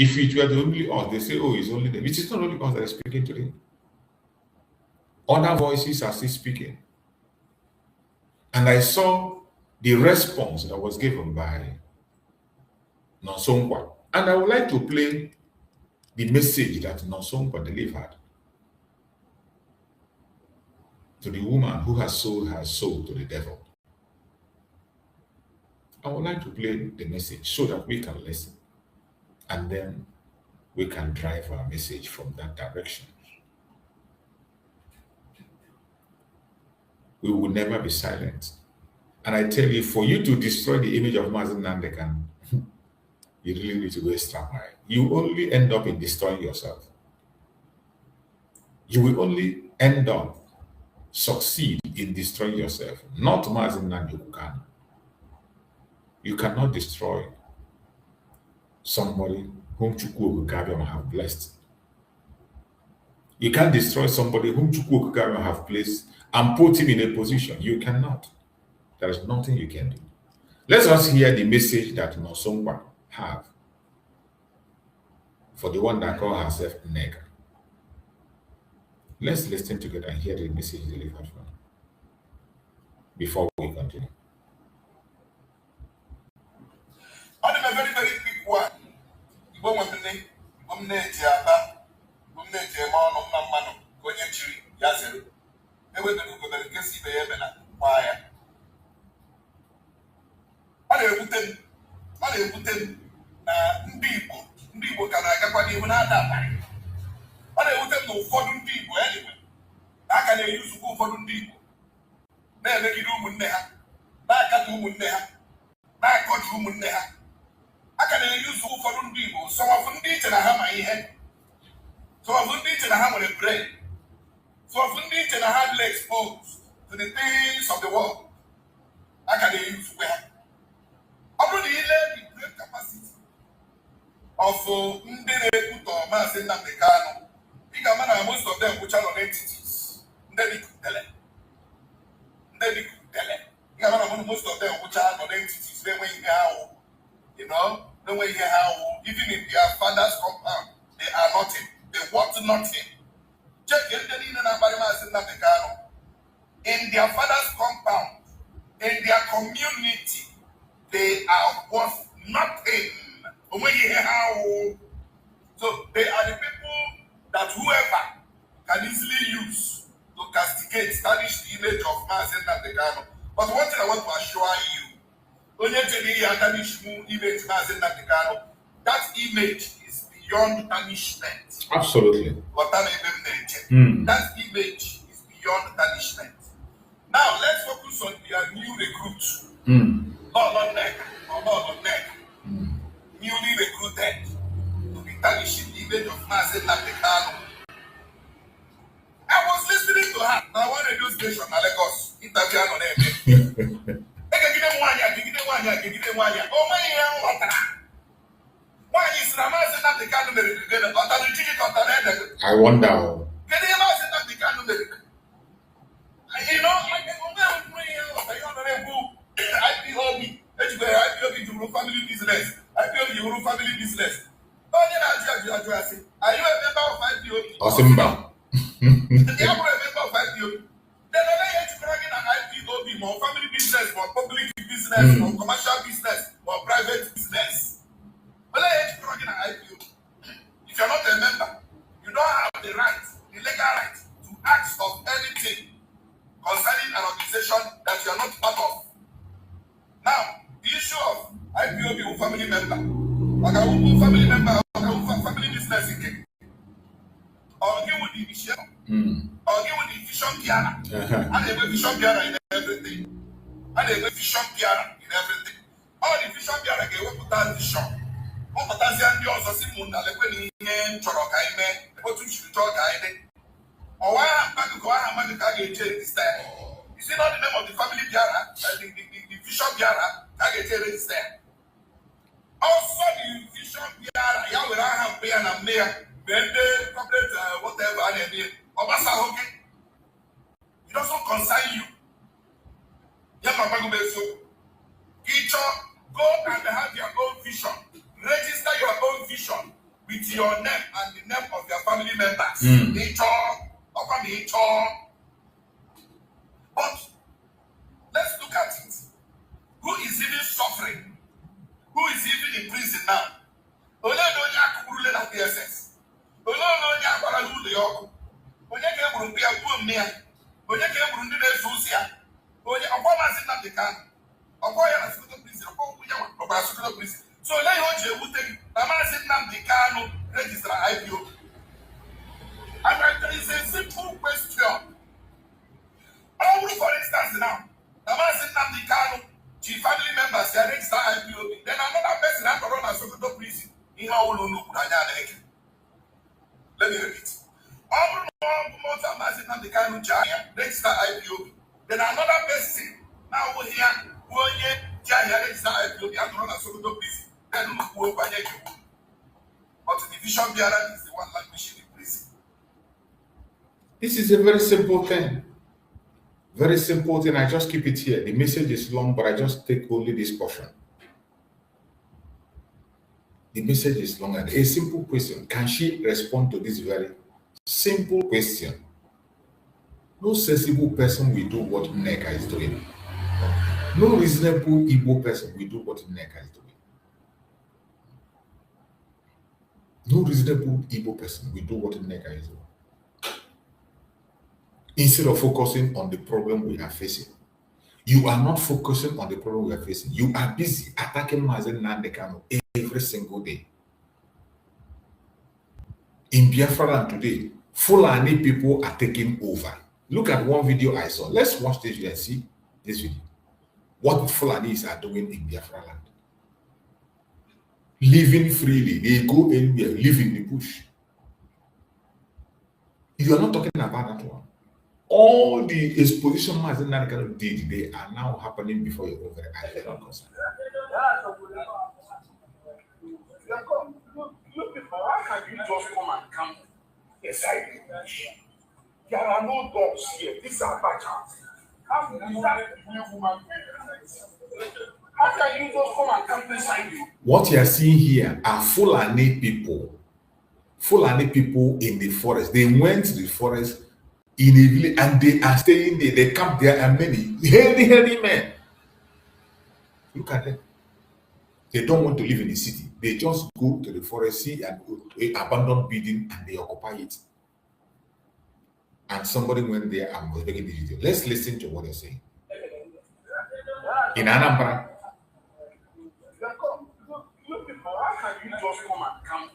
If it were the only us, they say, oh, it's only them. It is not only us that is speaking today. Other voices are still speaking. And I saw the response that was given by Nosongwa. And I would like to play the message that Nosongwa delivered to the woman who has sold her soul to the devil. I would like to play the message so that we can listen. And then we can drive our message from that direction. We will never be silent. And I tell you, for you to destroy the image of Mazen Nandekan, you really need to go extra mile. You only end up in destroying yourself. You will only end up succeed in destroying yourself, not Mazen Nandekan. You cannot destroy somebody whom Chukwu Okikabiyama have blessed. You can't destroy somebody whom Chukwu Okikabiyama have placed and put him in a position. You cannot. There is nothing you can do. Let us hear the message that Nosongwa have for the one that calls herself Nega. Let's listen together and hear the message delivered from her before we continue. On a very, very big one. Ndị Igbo ka na-agakwa n'ihu na-ada abalị. Ọ na-ewute m na ụfọdụ ndị Igbo anyway aka na-eyuzu ụfọdụ ndị Igbo na-emegide ụmụnne ha, na-akatọ ụmụnne ha, na-akọcha ụmụnne ha. Aka na-eyuzu ụfọdụ ndị Igbo sọwafụ ndị iche na ha ma ihe, sọwafụ ndị iche na ha nwere brain, sọwafụ ndị iche na ha dị exposed to the things of the world. Aka na-eyuzu ha. Ọ bụrụ na ile the brain capacity of ndị na-ekwutọ Maazị Nnamdi Kanu, ị ga-ama na most of them bụcha nọ entities ndị dịkutele. Ị ga-ama na most of them bụcha nọ entities na-enweghị ihe ahụ, na-enweghị ihe ha ahụ. Even in their father's compound, they are nothing. They want nothing. Check ndị niile na-akparị Maazị Nnamdi Kanu. In their father's compound, in their community, they are worth nothing. So they are the people that whoever can easily use to castigate, tarnish the image of Maazị Nnamdi Kanu. But one thing I want to assure you, image Maazị Nnamdi Kanu, that image is beyond punishment. Absolutely. That image is beyond punishment. Now let's focus on their new recruits. Not neck. Newly recruited to be tarnishing the image of Maazị Nnamdi Kanu. I was listening to her. Now, one radio station in Lagos interview on them. Oh my God! Why is Maazị Nnamdi Kanu I wonder. IPOB family business. IPOB family business. Are you a member of IPOB? Osimba. They are a member of IPOB. Then I to bring in an IPOB, more family business, more public business, more commercial business, more private business. But I to bring in an IPOB. If you're not a member, you don't have the right, the legal right, to ask of anything concerning an organization that you are not part of. Now, the issue of IPOB family member, family member, family business again, or give with the vision, or give with the vision piano, and they will vision piano in everything, and they will vision piano in everything. All the vision piano get what put that vision. What put that vision? You also see Munda like when he choro kaime, what to shoot choro kaime, or why I'm going to get this time. You see not the name of the family piano, the vision piano. Also, the vision piano, Yahweh have been a mayor, corporate, whatever, and Obasa, okay? It doesn't concern you. Go and have your own vision. Register your own vision. with your name and the name of your family members. But let's look at it. Who is even suffering? Who is even in prison now? PSS. So now you want to register IPO. And there is a simple question. For instance, now, the man sitting down the car, chief family members, they register IPO. Then another person has to run a social prison. Let me repeat. All the man sitting down the car, register IPO. Then another person now over here, register IPO, they have to run a social prison. Then look over here. But the division bearer is the one languishing in prison. This is a very simple thing. Very simple thing. I just keep it here. The message is long, but I just take only this portion. The message is long. And a simple question. Can she respond to this very simple question? No sensible person will do what Nneka is doing. No reasonable Igbo person will do what Nneka is doing. No reasonable Igbo person will do what Nneka is doing. Instead of focusing on the problem we are facing. You are not focusing on the problem we are facing. You are busy attacking Mazen Nandekano every single day. In Biafra land today, Fulani people are taking over. Look at one video I saw. Let's watch this video and see this video. What Fulanis are doing in Biafra land. Living freely. They go anywhere, live in the bush. You are not talking about that one. All the exposition Mazen Nandekano did, they are now happening before your own eyes. Look, how can you just come and camp inside the bush? There are no dogs here. These are badgers. How can you just come and camp inside you? What you are seeing here are Fulani people. Fulani people in the forest. They went to the forest in a village and they are staying there. They camp there and many healthy men. Look at them. They don't want to live in the city. They just go to the forest, see an abandoned building, and they occupy it. And somebody went there and was making the video. Let's listen to what they're saying. In Anambra. Look, people, how can you just come and camp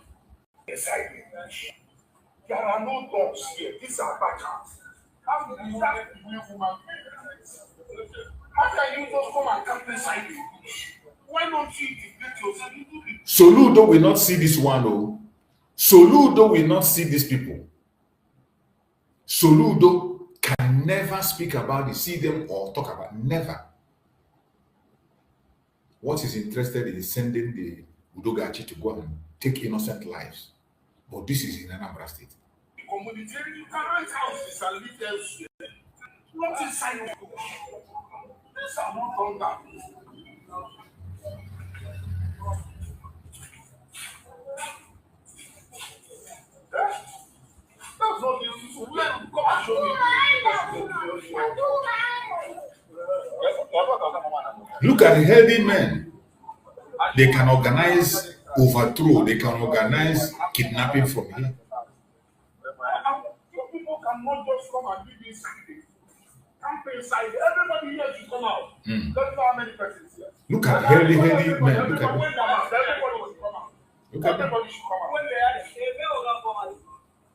inside the bush? There are no dogs here. These are badgers. How can you just come and camp inside the bush? Why don't you dictate yourself? Soludo will not see this one. Oh. Soludo will not see these people. Soludo can never speak about it, see them or talk about it. Never. What is interested in sending the Udogachi to go and take innocent lives. But this is in Anambra State. The community, you can rent houses and live elsewhere. Not inside the bush. These are not done that. That's not the issue. Come and show me. Look at the healthy men. They can organize overthrow. They can organize kidnapping from here. People cannot just come and live inside. Camp inside. Everybody here should come out. Don't know how many persons here. Look at healthy men. Look at them. Everybody should come out. Look at them. Everybody should come out.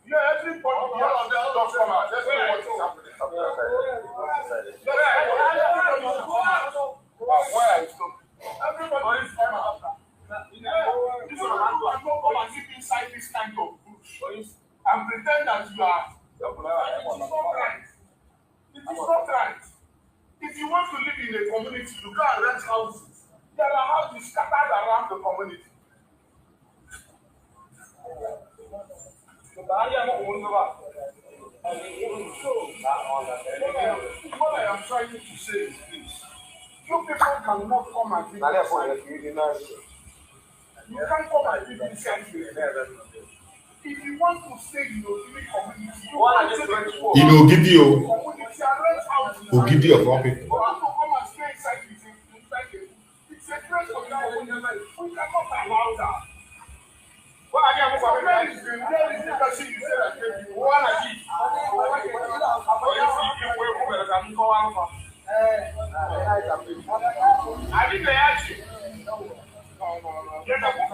Yeah, everybody just come out. Let's know what is happening. Why are you talking? Everybody is come out. You don't come and live inside this kind of bush and pretend that you are. It is not right. It is not right. If you want to live in a community, you go and rent houses. There are houses scattered around the community. What I am trying to say is this. You people cannot come and live inside. You can't come and live in this country. If you want to stay in your community, you know, give you, community and rent out. who give you of all people. You have to come and stay inside it. It's a place for that. We cannot allow that. Well, I can't move away. There is the person you say that you want to eat. I think they ask you. You're the book.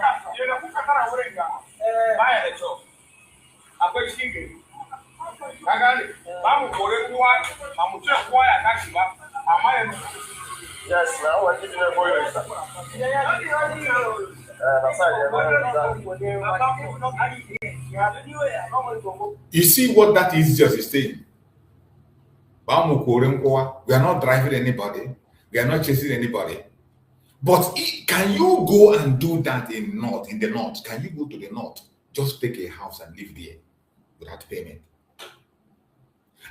Buy a job. I put singing. I got it. I'm going to watch. I'm just quiet. I'm yes, now I'm giving a boy. You see what that is just saying? We are not driving anybody. We are not chasing anybody. But can you go and do that in the north? Can you go to the north? Just take a house and live there without payment.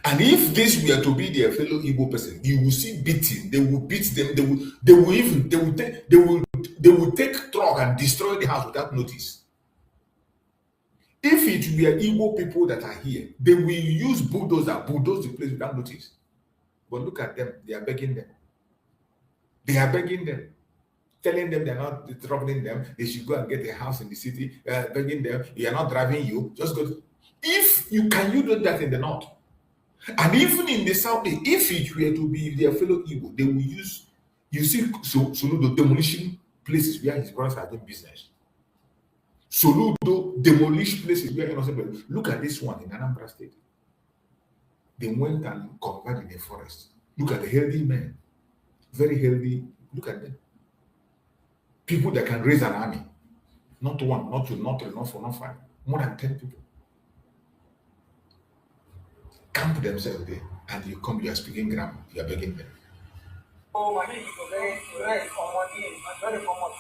And if this were to be their fellow Igbo person, you will see beating. They will beat them. They will take truck and destroy the house without notice. If it were Igbo people that are here, they will use bulldoze the place without notice. But look at them. They are begging them. Telling them they're not troubling them. They should go and get a house in the city. Begging them. We are not driving you. Just go. If you do that in the north, and even in the south, if it were to be their fellow Igbo, they will use. You see, Soludo demolishing places where his brothers are doing business. Soludo demolish places where innocent. Look at this one in Anambra State. They went and covered in the forest. Look at the healthy men, very healthy. Look at them. People that can raise an army, not one, not two, not three, not four, not five, more than 10 people. Camp themselves there, and you come, you are speaking grammar, you are begging them. Oh, my name is very common. Very common.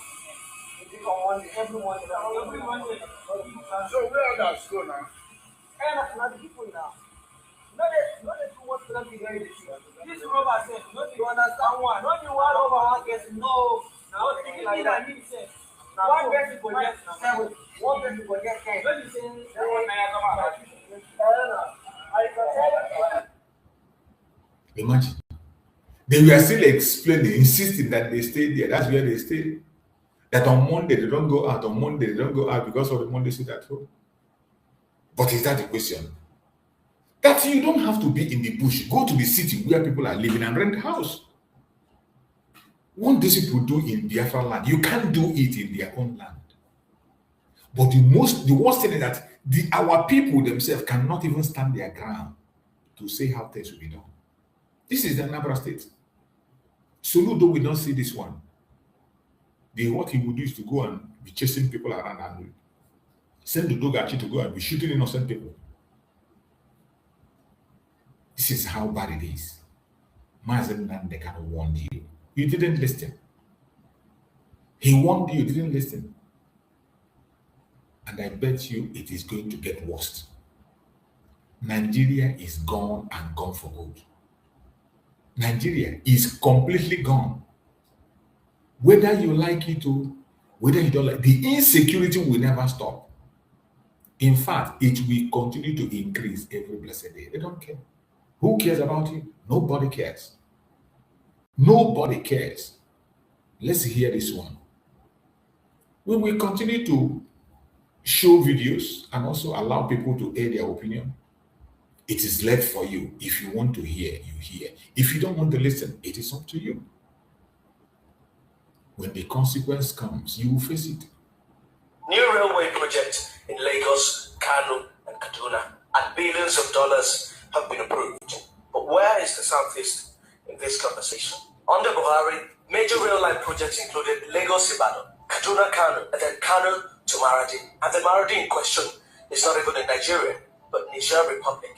It's common. Everyone. So where others go now? And not the people now. Not the two what to be very this robber said, not you understand one. Not you one over one gets no. Now like that. One person will get 7. One person will get 10. When you say imagine. They were still explaining, insisting that they stayed there. That's where they stay. That on Monday they don't go out. On Monday they don't go out because of the Monday sit at home. But is that the question? That you don't have to be in the bush. Go to the city where people are living and rent a house. What these people do in Biafra land, you can't do it in their own land. But the worst thing is that our people themselves cannot even stand their ground to say how things will be done. This is the Anambra State. Soludo will not see this one. What he would do is to go and be chasing people around and send the Dogachi to go and be shooting innocent people. This is how bad it is. Mazen Nandekan warned you. You didn't listen. He warned you, you didn't listen. And I bet you it is going to get worse. Nigeria is gone and gone for good. Nigeria is completely gone. Whether you like it or whether you don't like it, the insecurity will never stop. In fact, it will continue to increase every blessed day. They don't care. Who cares about it? Nobody cares. Nobody cares. Let's hear this one. We will continue to show videos and also allow people to air their opinion. It is left for you. If you want to hear, you hear. If you don't want to listen, it is up to you. When the consequence comes, you will face it. New railway project in Lagos, Kano, and Kaduna, and billions of dollars have been approved. But where is the Southeast in this conversation? Under Buhari, major rail line projects included Lagos-Ibadan, Kaduna-Kano, and then Kano to Maradi. And the Maradi in question is not even in Nigeria, but Niger Republic.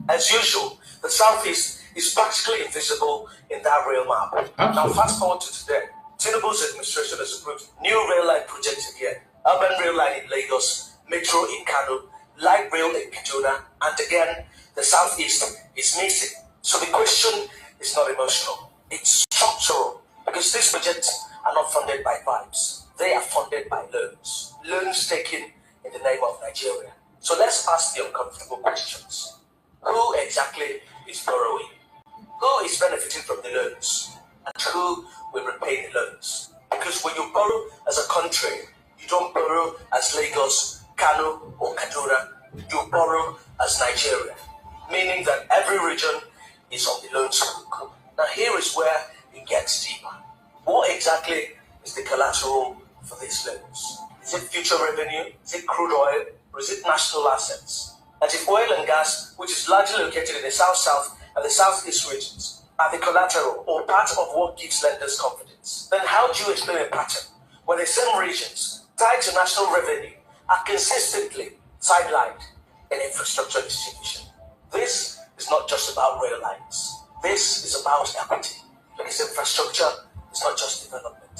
As usual, the Southeast is practically invisible in that rail map. Absolutely. Now fast forward to today. Tinubu's administration has approved new rail line projects again. Urban rail line in Lagos, metro in Kano, light rail in Kaduna, and again, the Southeast is missing. So the question is not emotional, it's structural, because these projects are not funded by vibes. they are funded by loans taken in the name of Nigeria. So let's ask the uncomfortable questions. Who exactly is borrowing? Who is benefiting from the loans? And who will repay the loans? Because when you borrow as a country, you don't borrow as Lagos, Kano, or Kaduna. You borrow as Nigeria, meaning that every region is on the loans book. Now here is where it gets deeper. What exactly is the collateral for these loans? Is it future revenue? Is it crude oil? Or is it national assets? And if oil and gas, which is largely located in the South-South and the South-East regions, are the collateral or part of what gives lenders confidence, then how do you explain a pattern where the same regions tied to national revenue are consistently sidelined in infrastructure distribution? This is not just about rail lines. This is about equity, because infrastructure is not just development.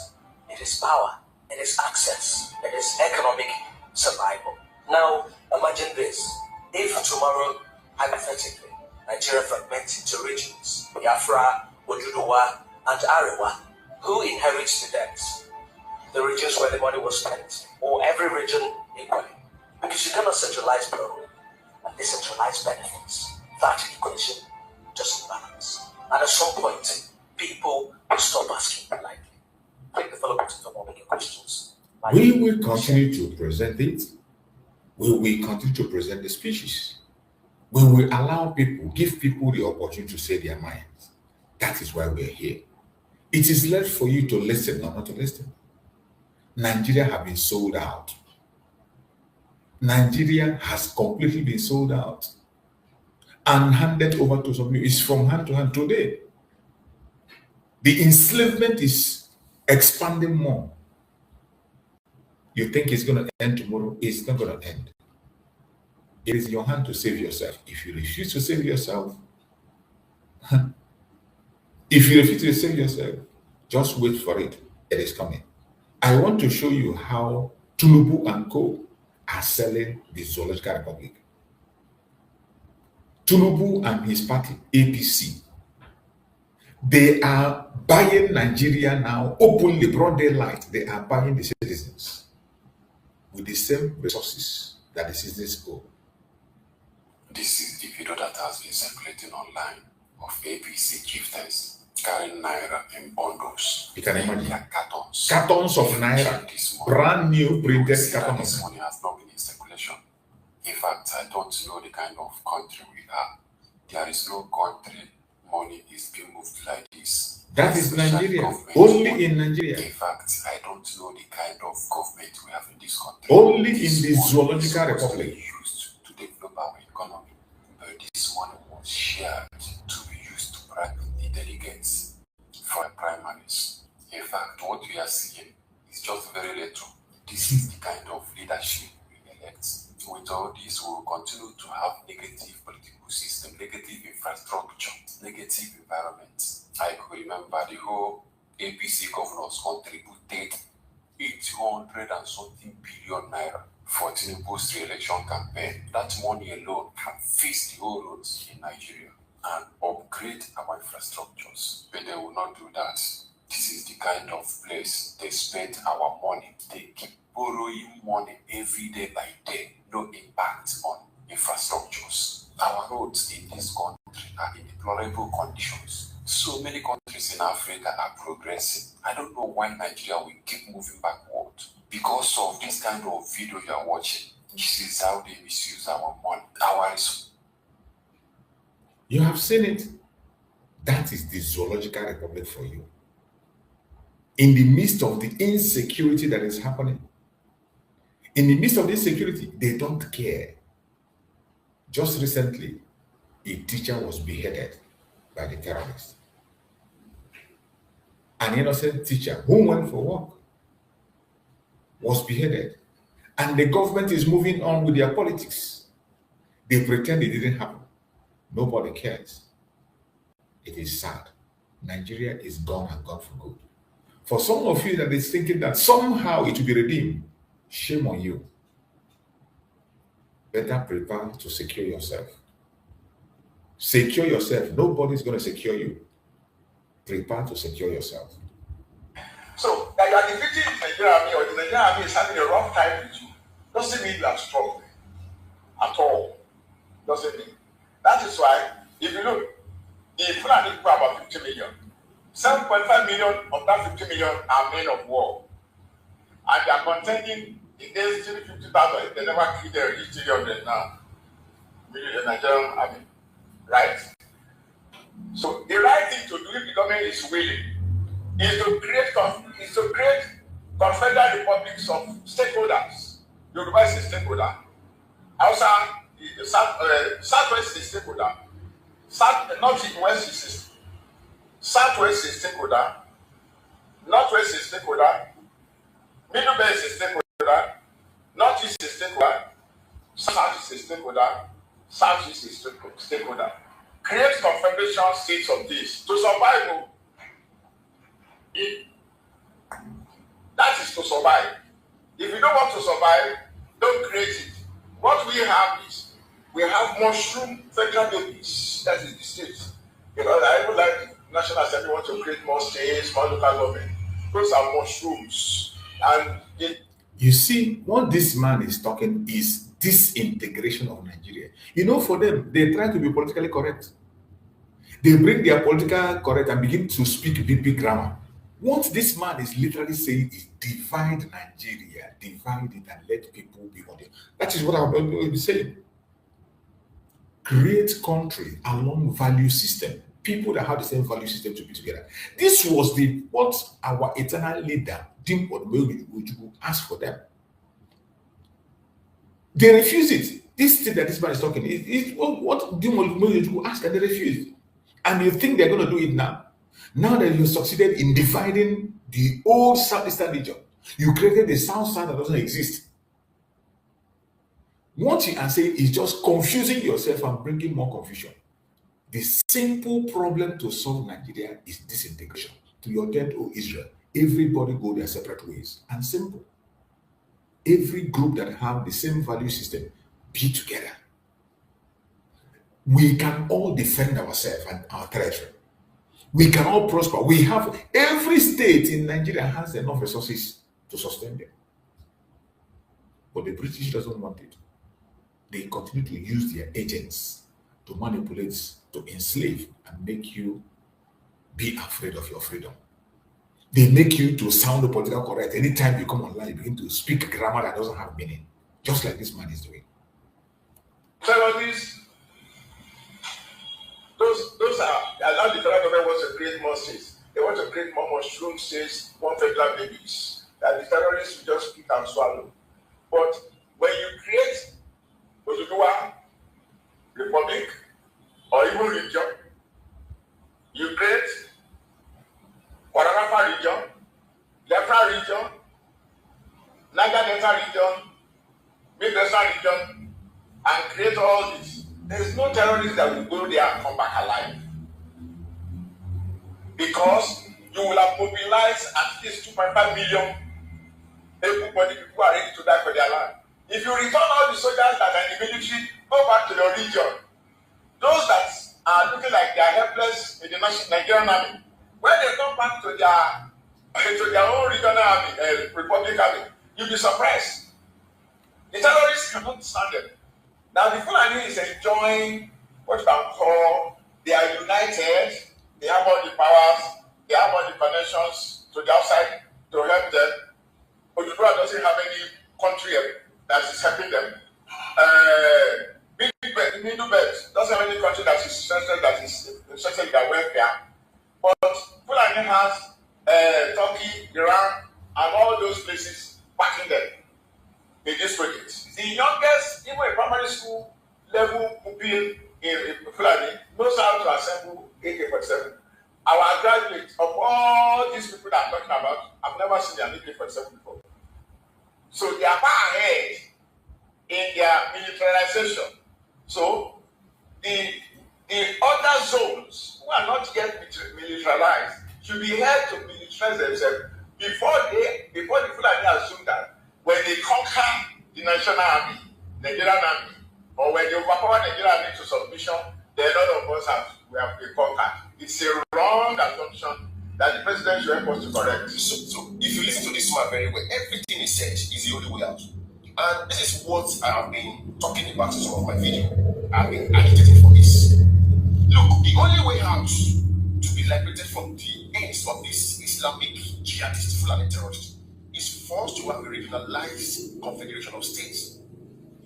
It is power, it is access, it is economic survival. Now, imagine this. If tomorrow, hypothetically, Nigeria fragments into regions, Biafra, Oduduwa, and Arewa, who inherits the debts? The regions where the money was spent, or every region equally? Because you cannot centralize borrowing and decentralize benefits. That equation doesn't balance. And at some point, people will stop asking politely. Click the follow button for more bigger questions. We will continue to present it. We will continue to present the speeches. We will allow people, give people the opportunity to say their minds. That is why we are here. It is left for you to listen or not to listen. Nigeria has been sold out. Nigeria has completely been sold out and handed over to some people. It's from hand to hand today. The enslavement is expanding more. You think it's going to end tomorrow? It's not going to end. It is in your hand to save yourself. If you refuse to save yourself, just wait for it. It is coming. I want to show you how Tinubu and Co. are selling the Zoological Republic. Tinubu and his party, APC, they are buying Nigeria now openly, broad daylight. They are buying the citizens with the same resources that the citizens owe. This is the video that has been circulating online of APC chieftains carrying naira in bundles. You can imagine. Like cartons. Cartons of naira, brand new printed cartons. This money has not been in circulation. In fact, I don't know the kind of country we are. There is no country money is being moved like this. That is Nigeria. Only in Nigeria. In fact, I don't know the kind of government we have in this country. Only in the Zoological Republic. Used to develop our economy, but this money was shared to be used to bribe the delegates for primaries. In fact, what we are seeing is just very little. This is the kind of leadership we elect. With all this, we will continue to have negative political system, negative infrastructure, negative environment. I could remember the whole APC governors contributed 800 and something billion naira for Tinubu's re-election campaign. That money alone can fix the whole roads in Nigeria and upgrade our infrastructures. But they will not do that. This is the kind of place they spend our money. They keep borrowing money every day by day. No impact on infrastructures. Our roads in this country are in deplorable conditions. So many countries in Africa are progressing. I don't know why Nigeria will keep moving backward. Because of this kind of video you are watching, this is how they misuse our money, our resources. You have seen it. That is the Zoological Republic for you. In the midst of the insecurity that is happening, in the midst of this insecurity, they don't care. Just recently, a teacher was beheaded by the terrorists. An innocent teacher who went for work was beheaded. And the government is moving on with their politics. They pretend it didn't happen. Nobody cares. It is sad. Nigeria is gone and gone for good. For some of you that is thinking that somehow it will be redeemed, shame on you. Better prepare to secure yourself. Secure yourself. Nobody's going to secure you. Prepare to secure yourself. So that you are defeating the Nigerian army or the Nigerian army is having a rough time with you doesn't mean you are strong at all. Doesn't mean. That is why, if you look, the Fulani people are about 50 million. 7.5 million of that 50 million are men of war. And they are contending against 50,000. They never killed their 300 now. The Nigerian army. Right? So the right thing to do if the government is willing is to create confederal republics of stakeholders. Yoruba is a stakeholder. Hausa, Southwest is a stakeholder. Northwest is Southwest is stakeholder. Northwest is stakeholder. Middle Belt is stakeholder. Northeast is stakeholder. South is stakeholder. Southeast is stakeholder. Create confederation states of this to survive. That is to survive. If you don't want to survive, don't create it. What we have is we have mushroom federal babies. That is the state. Because I would like the National Assembly want to create more states, more local government. Those are mushrooms. And you see, what this man is talking is disintegration of Nigeria. You know, for them, they try to be politically correct. They bring their political correct and begin to speak big grammar. What this man is literally saying is divide Nigeria, divide it and let people be on it. That is what I'm going to be saying. Create country along value system. People that have the same value system to be together. This was what our eternal leader, Dim Odumegwu, asked for them. They refused it. This thing that this man is talking is what Dim Odumegwu asked, and they refused. And you think they're going to do it now? Now that you succeeded in dividing the old Southeastern region, you created the South Side that doesn't exist. What you are saying is just confusing yourself and bringing more confusion. The simple problem to solve Nigeria is disintegration. To your tent, O Israel, everybody go their separate ways. And simple. Every group that have the same value system, be together. We can all defend ourselves and our territory. We can all prosper. We have every state in Nigeria has enough resources to sustain them. But the British doesn't want it. They continue to use their agents to manipulate, to enslave, and make you be afraid of your freedom. They make you to sound political correct. Anytime you come online, you begin to speak grammar that doesn't have meaning, just like this man is doing. Terrorists, those are now the federal government wants to create more states. They want to create more mushroom states, more federal babies that the terrorists will just pick and swallow. But when you create Oduduwa Republic or even region, you create Wararafa region, Delta region, Niger Delta region, Midwestern region, and create all this. There is no terrorist that will go there and come back alive. Because you will have mobilized at least 2.5 million everybody who are ready to die for their land. If you return all the soldiers that are in the military, go back to your region. Those that are looking like they are helpless in the Nigerian army, when they come back to their own regional army, Republic army, you'll be surprised. The terrorists cannot stand them. Now the Fulani is enjoying what you can call, they are united, they have all the powers, they have all the connections to the outside to help them. Oduduwa doesn't have any country that is helping them. Middle Belt doesn't have any country that is interested in their welfare. But Fulani has Turkey, Iran, and all those places backing them in this project. The youngest, even a primary school level pupil in Fulani, knows how to assemble AK-47. Our graduates, of all these people that I'm talking about, I've never seen an AK-47 before. So they are far ahead in their militarization. So the other zones who are not yet militarized should be held to militarize themselves before the Fulani assume that when they conquer the national army, Nigerian army, or when they overpower Nigerian army to submission, then all of us we have been conquered. It's a wrong assumption, that the president should help us to correct. So if you listen to this man very well, everything he said is the only way out. And this is what I have been talking about in some of my videos. I've been agitating for this. Look, the only way out to be liberated from the ends of this Islamic jihadist Fulani terrorist is for us to have a regionalized confederation of states.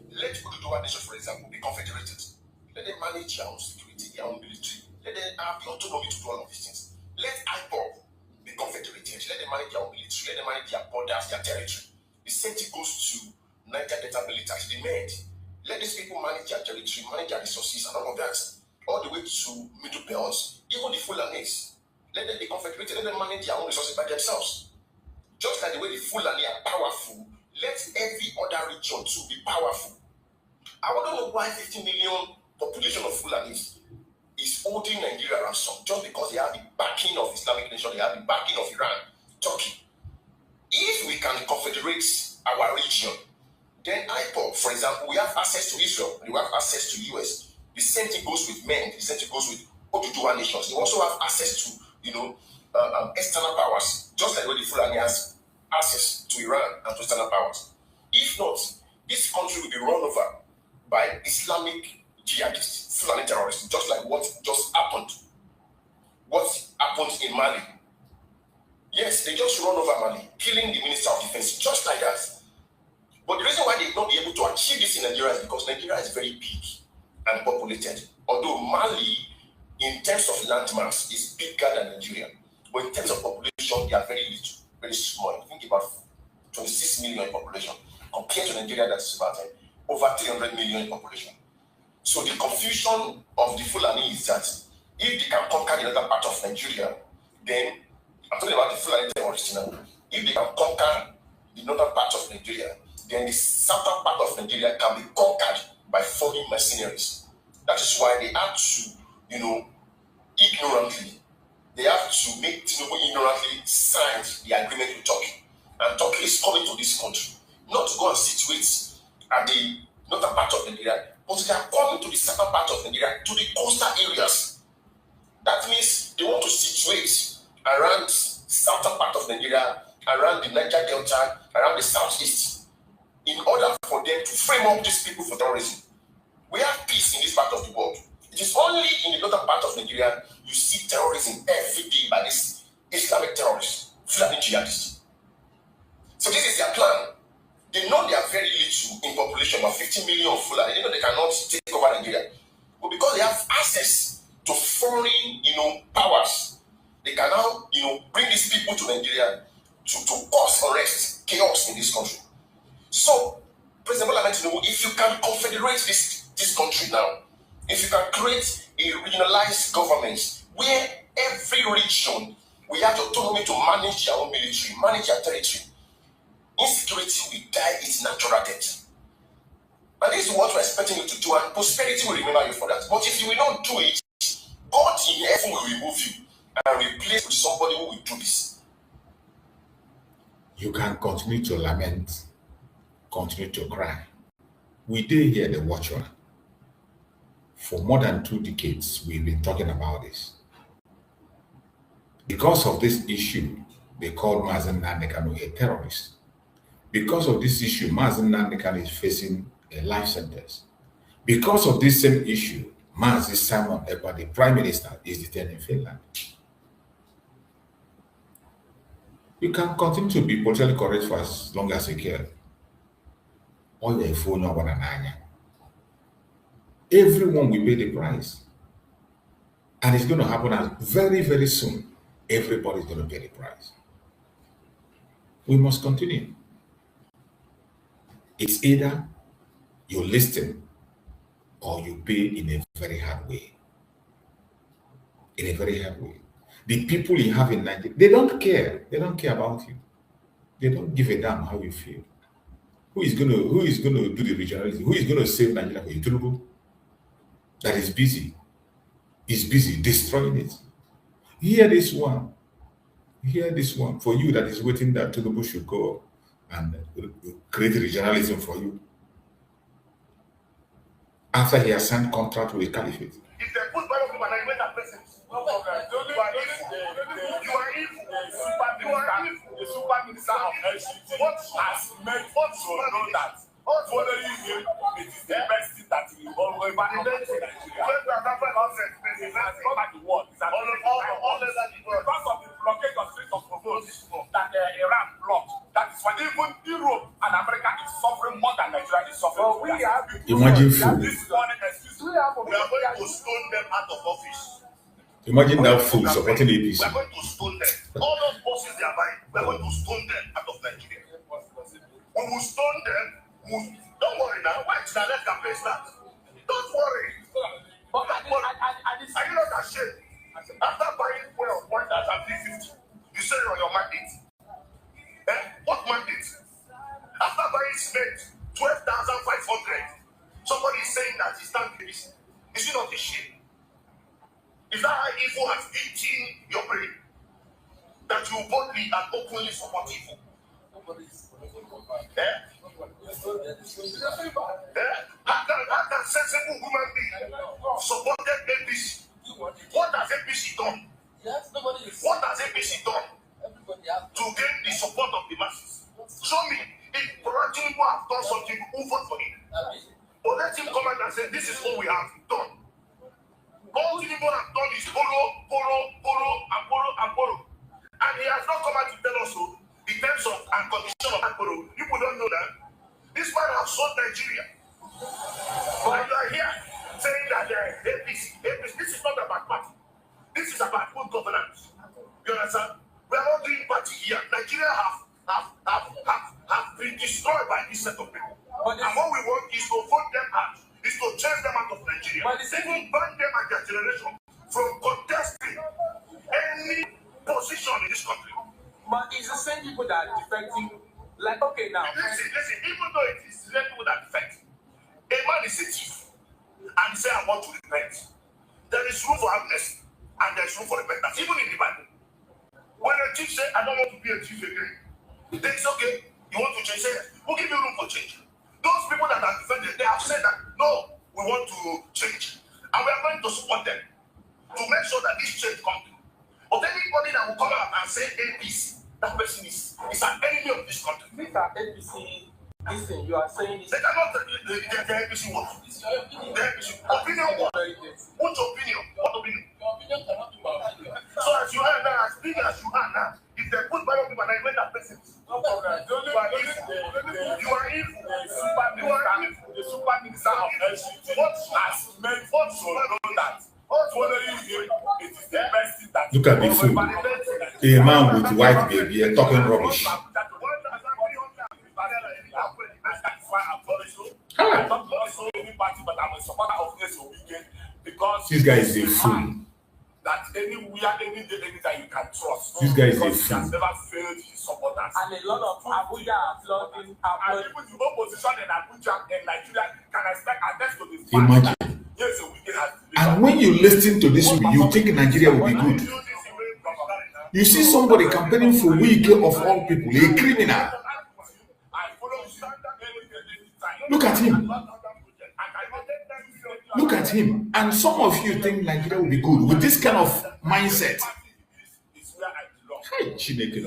Let Oduduwa nation, for example, be confederated. Let them manage their own security, their own military. Let them have the autonomy to do all of these things. Let IPOB be confederated. Let them manage their own military. Let them manage their borders, their territory. The same thing goes to Niger Delta military, the Med. Let these people manage their territory, manage their resources, and all of that, all the way to Middle Belts, even the Fulanis. Let them be confederated. Let them manage their own resources by themselves. Just like the way the Fulani are powerful, let every other region too be powerful. I don't know why 50 million population of Fulanis is holding Nigeria ransom just because they have the backing of Islamic nation, they have the backing of Iran, Turkey. If we can confederate our region, then IPOB, for example, we have access to Israel, we have access to US. The same thing goes with men, the same thing goes with Oduduwa nations. They also have access to, external powers, just like when the Fulani has access to Iran and to external powers. If not, this country will be run over by Islamic jihadists, Fulani terrorists, just like what just happened. What happened in Mali? Yes, they just run over Mali, killing the Minister of Defense, just like that. But the reason why they will not be able to achieve this in Nigeria is because Nigeria is very big and populated. Although Mali, in terms of landmass, is bigger than Nigeria, but in terms of population, they are very little, very small. Think about 26 million in population compared to Nigeria, that's about over 300 million in population. So the confusion of the Fulani is that if they can conquer the other part of Nigeria, then I'm talking about the Fulani terrorists now. If they can conquer the northern part of Nigeria, then the southern part of Nigeria can be conquered by foreign mercenaries. That is why they have to, ignorantly, they have to make Tinubu ignorantly sign the agreement with Turkey. And Turkey is coming to this country, not to go and situate at the northern part of Nigeria, but they are coming to the southern part of Nigeria, to the coastal areas. That means they want to situate around southern part of Nigeria, around the Niger Delta, around the southeast, in order for them to frame up these people for terrorism. We have peace in this part of the world. It is only in the northern part of Nigeria you see terrorism every day by these Islamic terrorists, Fulani jihadists. So this is their plan. They know they are very little in population, about 50 million Fulani. They know they cannot take over Nigeria. But because they have access to foreign, powers, they can now, bring these people to Nigeria to cause unrest, chaos in this country. So, President Bola Ahmed Tinubu, if you can confederate this country now, if you can create a regionalized government where every region will have the autonomy to manage their own military, manage their territory, insecurity will die its natural death. And this is what we're expecting you to do, and prosperity will remember you for that. But if you will not do it, God in heaven will remove you and replace with somebody who will do this. You can continue to lament, continue to cry. We did hear the watchman. For more than 2 decades, we've been talking about this. Because of this issue, they called Mazen Nandekano a terrorist. Because of this issue, Mazen Nandekano is facing a life sentence. Because of this same issue, Mazi Simon Ekpa, the Prime Minister, is detained in Finland. You can continue to be politically correct for as long as you can. Everyone will pay the price. And it's going to happen very, very soon. Everybody's going to pay the price. We must continue. It's either you listen or you pay in a very hard way. In a very hard way. The people you have in Nigeria, they don't care. They don't care about you. They don't give a damn how you feel. Who is going to do the regionalism? Who is going to save Nigeria for you? Tinubu? That is busy. Is busy destroying it. Hear this one. Hear this one. For you that is waiting that Tinubu should go and create regionalism for you. After he has signed contract with the caliphate. If they put one of them and I made a present, you are Minister of LCT has made what to know that following him, it is the best thing that he will ever come to Nigeria. It has covered the world. It has because of the blockade of Strait of Hormuz that Iran blocked. That is why even Europe and America is suffering more than Nigeria is suffering. Imagine food. This morning, excuse me, we are going to stone them out of office. Imagine that fool supporting APC. We are going to stone them. All those bosses they are buying, we are going to stone them out of Nigeria. We will stone them. Don't worry now. Wait till the next campaign starts. Don't worry. But are you not ashamed? After buying fuel of 1,350, you say you're on your mandate. What mandate? After buying cement, 12,500, somebody is saying that he's not this. Is it not a shame? Is that how evil has eaten your brain? That you boldly and openly support evil? How can sensible human being supported APC? What has APC done? What has APC done to gain the support of the masses? Show me if Tinubu have done something, who vote for him? But let him come out and say, this is what we have done. All Tinubu have done is borrow. And he has not come out to tell us so. The terms of and condition of that borrow. People don't know that. This man has sold Nigeria. But you are here saying that APC, this is not about party. This is about good governance. You understand? We are not doing party here. Nigeria have been destroyed by this set of people. And what we want is to vote them out, is to chase them out of Nigeria. But even ban them and their generation from contesting any position in this country. But it's the same people that are defecting. Like, okay, now. Listen, even though it is the same people that defect, a man is a thief and he says, I want to repent. There is room for amnesty and there is room for repentance, even in the Bible. When a thief says, I don't want to be a thief again, then it's okay. You want to change? Say, we'll give you room for change. Those people that are defended, they have said that, no, we want to change. And we are going to support them to make sure that this change comes. But anybody that will come out and say APC, that person is an enemy of this country. These are APC, listen, you are saying this. They cannot the APC what? It's your opinion. The APC opinion what? What's your opinion? What opinion? Your opinion cannot be my opinion. So as you are now, as big as you are now, if they put by your people and I went that person, No problem. you are evil. The super minister of LCT has made what to know that following him, it is the best thing that. Look at the fool. A man with white baby talking rubbish. I'm not also any party, but I'm a supporter of this weekend because This guy is a fool. that anywhere, any day, anytime you can trust. This guy is a Because he has fool. never failed his supporters. And a lot of Abuja are flooding. And even the opposition in Abuja and Nigeria can expect attest to the fact Imagine. that yes, a weekend has delivered. And when you listen to this, you think Nigeria will be good. You see somebody campaigning for Wike of all people, a criminal. Look at him. Look at him. And some of you think Nigeria will be good with this kind of mindset. Hey, Chineke.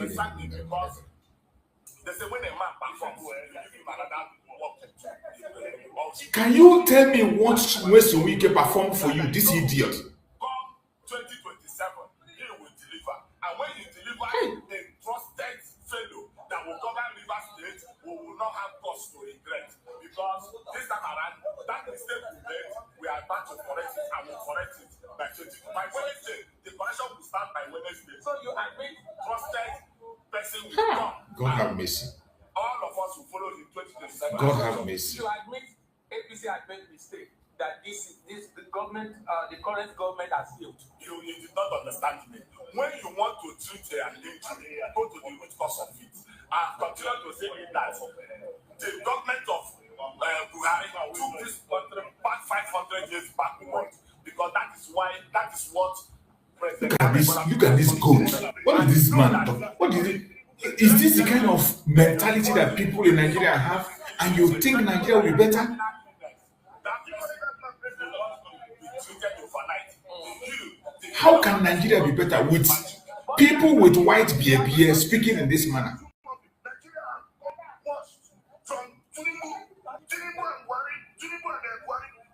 Can you tell me what West Wike performed for you, this idiot? 2027, he will deliver. And when he delivers, a trusted fellow that will govern River State will not have cause to regret. Because this time around, that mistake we made, we are about to correct it and we'll correct it by 20. By Wednesday, the correction will start by Wednesday. So you admit trusted person will come. God have mercy. All of us will follow in 2027. God have mercy. You admit APC had made mistake that this the government, the current government has failed. You did not understand me. When you want to treat an injury, go to the root cause of it. And continue to say that the government of Buhari took this country back 500 years backward because that is what President. Look at this goat. What is this man talking? What is it? Is this the kind of mentality that people in Nigeria have? And you think Nigeria will be better? How can Nigeria be better with people with white beard speaking in this manner?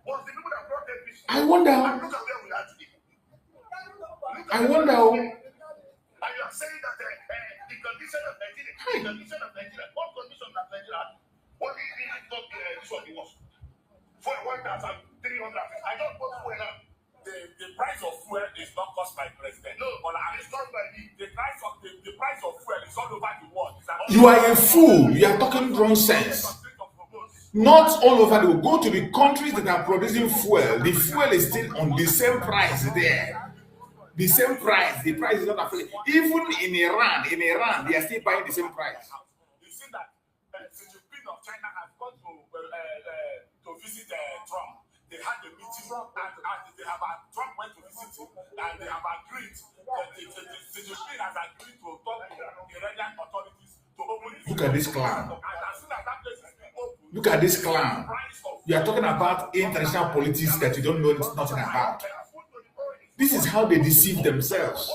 was the people that brought them peace. I wonder. And look at where we are today. I wonder. And you are saying that the condition of Nigeria, what condition of Nigeria? What is this one was? For 1,300. I don't put fuel now. The price of fuel is not caused by president. No, but it's caused by me. The price of fuel is all over the world. You are a fool. You are talking nonsense. Not all over the world. Go to the countries that are producing fuel. The fuel is still on the same price there. The same price. The price is not affected. Even in Iran, they are still buying the same price. You see that Jinping of China has gone to visit Trump. They had a meeting and they have Trump went to visit him and they have agreed. Jinping has agreed to talk to the Iranian authorities to open. Look at this clown. And as soon as that place is open, Look at this clown. You are talking about international politics that you don't know nothing about. This is how they deceive themselves.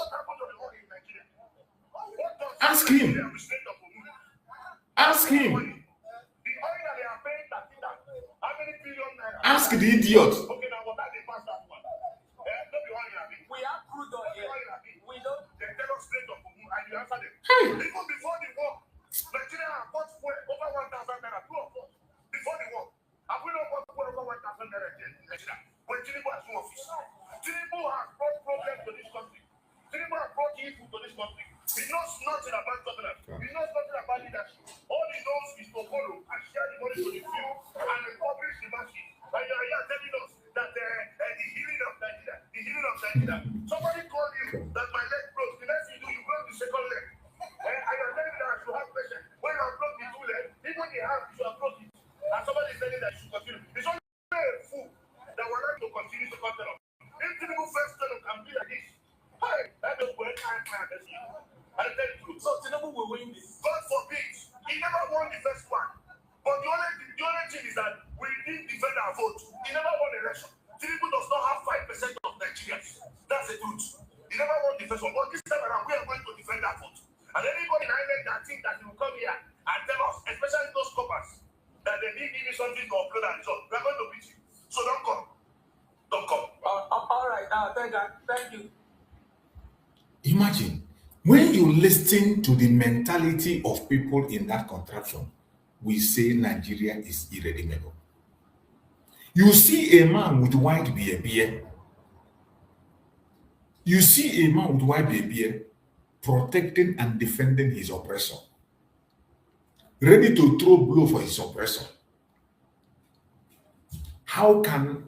Ask him. Ask him. Ask the idiot. Okay, now what are they pass that one? we have crude oil here. We don't. They tell us straight up and you answer them. Hey. Even before the war, Nigeria bought fuel over 1,000 naira. Two of us. Before the war, have we not bought fuel over 1,000 naira in Nigeria? When Tinubu has no office. Tinubu has brought problems to this country. Tinubu has brought evil to this country. He knows nothing about governance. He knows nothing about leadership. All he knows is to follow and share the money to the few and publish the masses. And you are here telling us that the healing of Nigeria, somebody called you that my leg broke. The next thing you do, you broke the second leg. And you are telling me that I should have patience. When you have broke the two legs, even the half, you should have broke it. And somebody is telling that you should continue. It's only a fool that will like to continue to cut off. If Tinubu first tell can be like this, hey, that is when I tell you truth. So Tinubu will win this. God forbid. He never won the first one. But the only thing is that we didn't defend our vote. He never won the election. Tinubu does not have 5% of Nigerians. That's the truth. He never won the first one. But this time around, we are going to defend our vote. And anybody in Ireland that think that he will come here and tell us, especially those coppers, that they didn't give you something to upload and so we are going to beat you. So don't come. Don't come. All right. Thank you. Imagine when you listen to the mentality of people in that contraption, we say Nigeria is irredeemable. You see a man with white beard. You see a man with white beard protecting and defending his oppressor, ready to throw blow for his oppressor. How can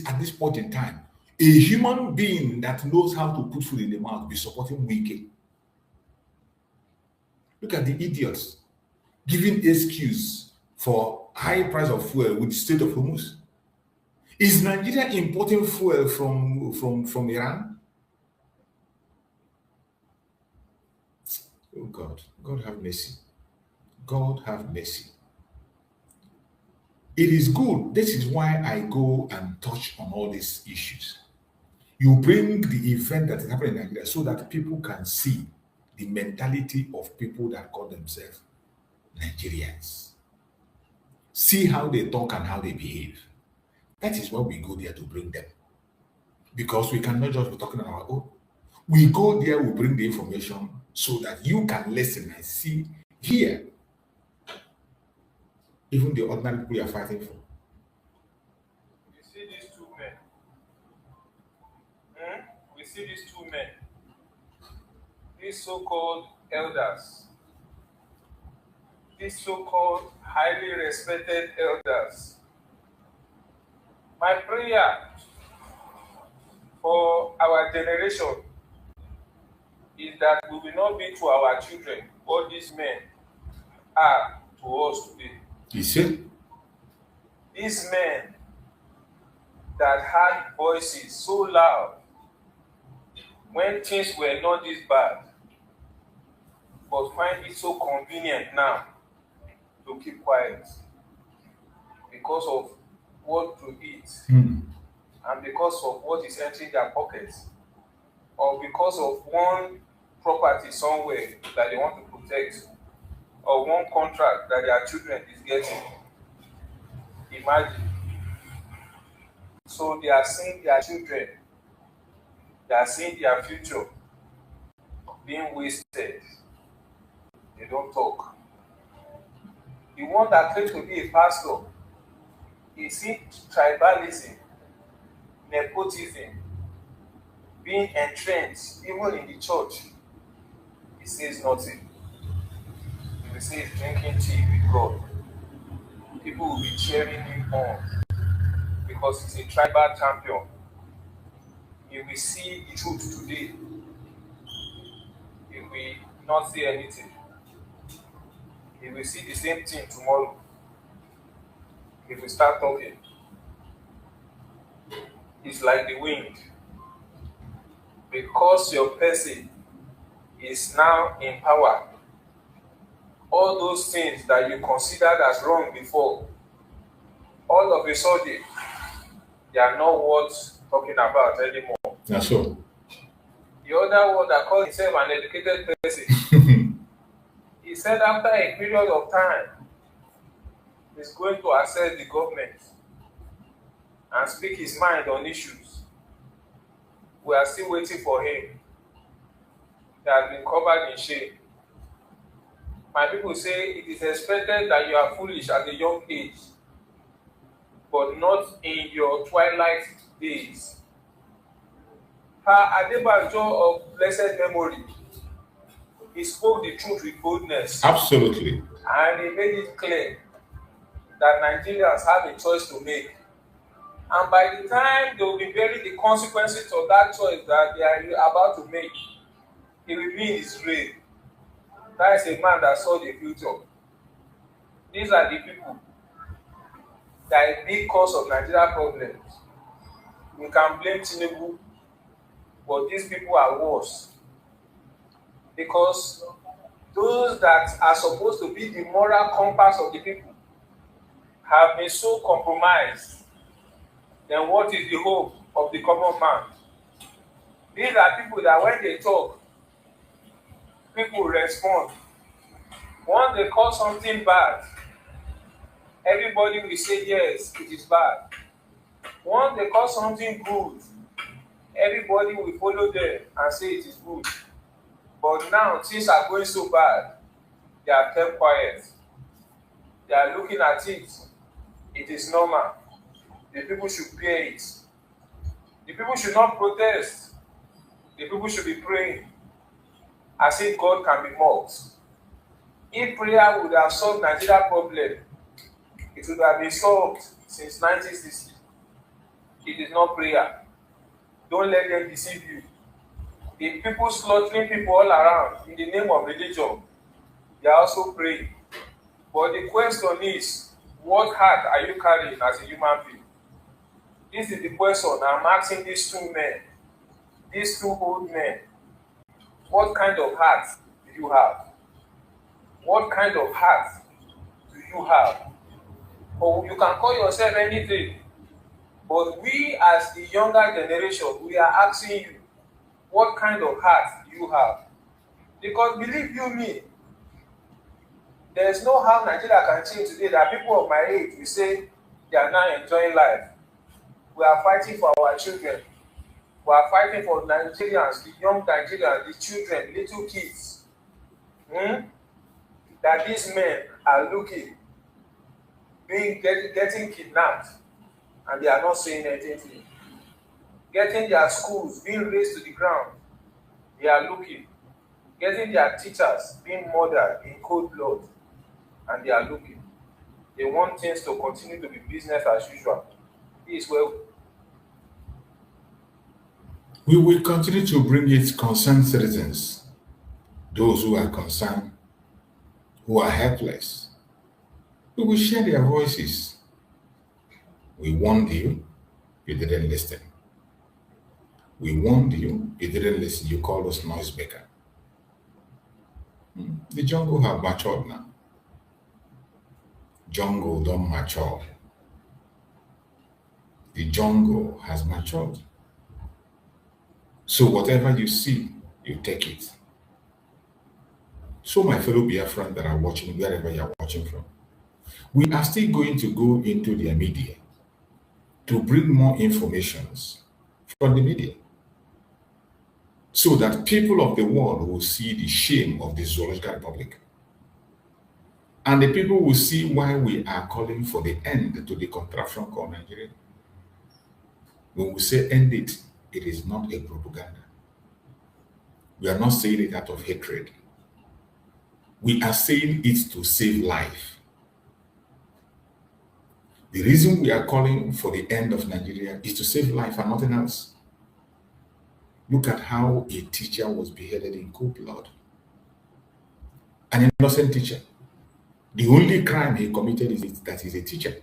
at this point in time, a human being that knows how to put food in the mouth be supporting Wike? Look at the idiots giving excuse for high price of fuel with the state of Hormuz. Is Nigeria importing fuel from Iran? Oh God, God have mercy. God have mercy. It is good. This is why I go and touch on all these issues. You bring the event that is happening in Nigeria so that people can see the mentality of people that call themselves Nigerians. See how they talk and how they behave. That is why we go there to bring them. Because we cannot just be talking on our own. We go there, we bring the information so that you can listen and see, hear. Even the ordinary people you are fighting for. We see these two men. We see these two men. These so-called elders. These so-called highly respected elders. My prayer for our generation is that we will not be to our children what these men are to us today. You see? These men that had voices so loud when things were not this bad, but find it so convenient now to keep quiet because of what to eat and because of what is entering their pockets, or because of one property somewhere that they want to protect, or one contract that their children is getting. Imagine. So they are seeing their children, they are seeing their future being wasted. They don't talk. The one that claims to be a pastor, he sees tribalism, nepotism being entrenched even in the church. He says nothing. He will say he's drinking tea with God. People will be cheering him on because he's a tribal champion. He will see the truth today. He will not say anything. He will see the same thing tomorrow. He will start talking. It's like the wind. Because your person is now in power, all those things that you considered as wrong before, all of a sudden, they are not worth talking about anymore. That's all. The other one that called himself an educated person, he said after a period of time, he's going to assess the government and speak his mind on issues. We are still waiting for him. He has been covered in shame. My people say it is expected that you are foolish at a young age, but not in your twilight days. Her Adebanjo of blessed memory, he spoke the truth with boldness. Absolutely. And he made it clear that Nigerians have a choice to make. And by the time they will be bearing the consequences of that choice that they are about to make, he will be in his grave. That is a man that saw the future. These are the people that are a big cause of Nigeria problems. We can blame Tinubu, but these people are worse. Because those that are supposed to be the moral compass of the people have been so compromised. Then what is the hope of the common man? These are people that when they talk, people respond. Once they call something bad, everybody will say yes, it is bad. Once they call something good, everybody will follow them and say it is good. But now things are going so bad, they are kept quiet. They are looking at it. It is normal. The people should bear it. The people should not protest. The people should be praying as if God can be mocked. If prayer would have solved Nigeria problem, it would have been solved since 1960. It is not prayer. Don't let them deceive you. The people slaughtering people all around in the name of religion, they are also praying. But the question is, what heart are you carrying as a human being? This is the question I'm asking these two men, these two old men. What kind of heart do you have? What kind of heart do you have? Or you can call yourself anything. But we as the younger generation, we are asking you, what kind of heart do you have? Because believe you me, there's no how Nigeria can change today that people of my age will say they are now enjoying life. We are fighting for our children. We are fighting for Nigerians, the young Nigerians, the children, little kids. That these men are looking, getting kidnapped, and they are not saying anything. Getting their schools being razed to the ground, they are looking. Getting their teachers being murdered in cold blood, and they are looking. They want things to continue to be business as usual. This is where We will continue to bring it concerned citizens, those who are concerned, who are helpless. We will share their voices. We warned you, you didn't listen. We warned you, you didn't listen. You called us noise maker. The jungle have matured now. Jungle don't mature. The jungle has matured. So whatever you see, you take it. So my fellow Biafran that are watching, wherever you are watching from, we are still going to go into their media to bring more informations from the media so that people of the world will see the shame of the Zoological Republic. And the people will see why we are calling for the end to the contraption called Nigeria. When we say end it, it is not a propaganda. We are not saying it out of hatred. We are saying it to save life. The reason we are calling for the end of Nigeria is to save life and nothing else. Look at how a teacher was beheaded in cold blood. An innocent teacher. The only crime he committed is that he's a teacher.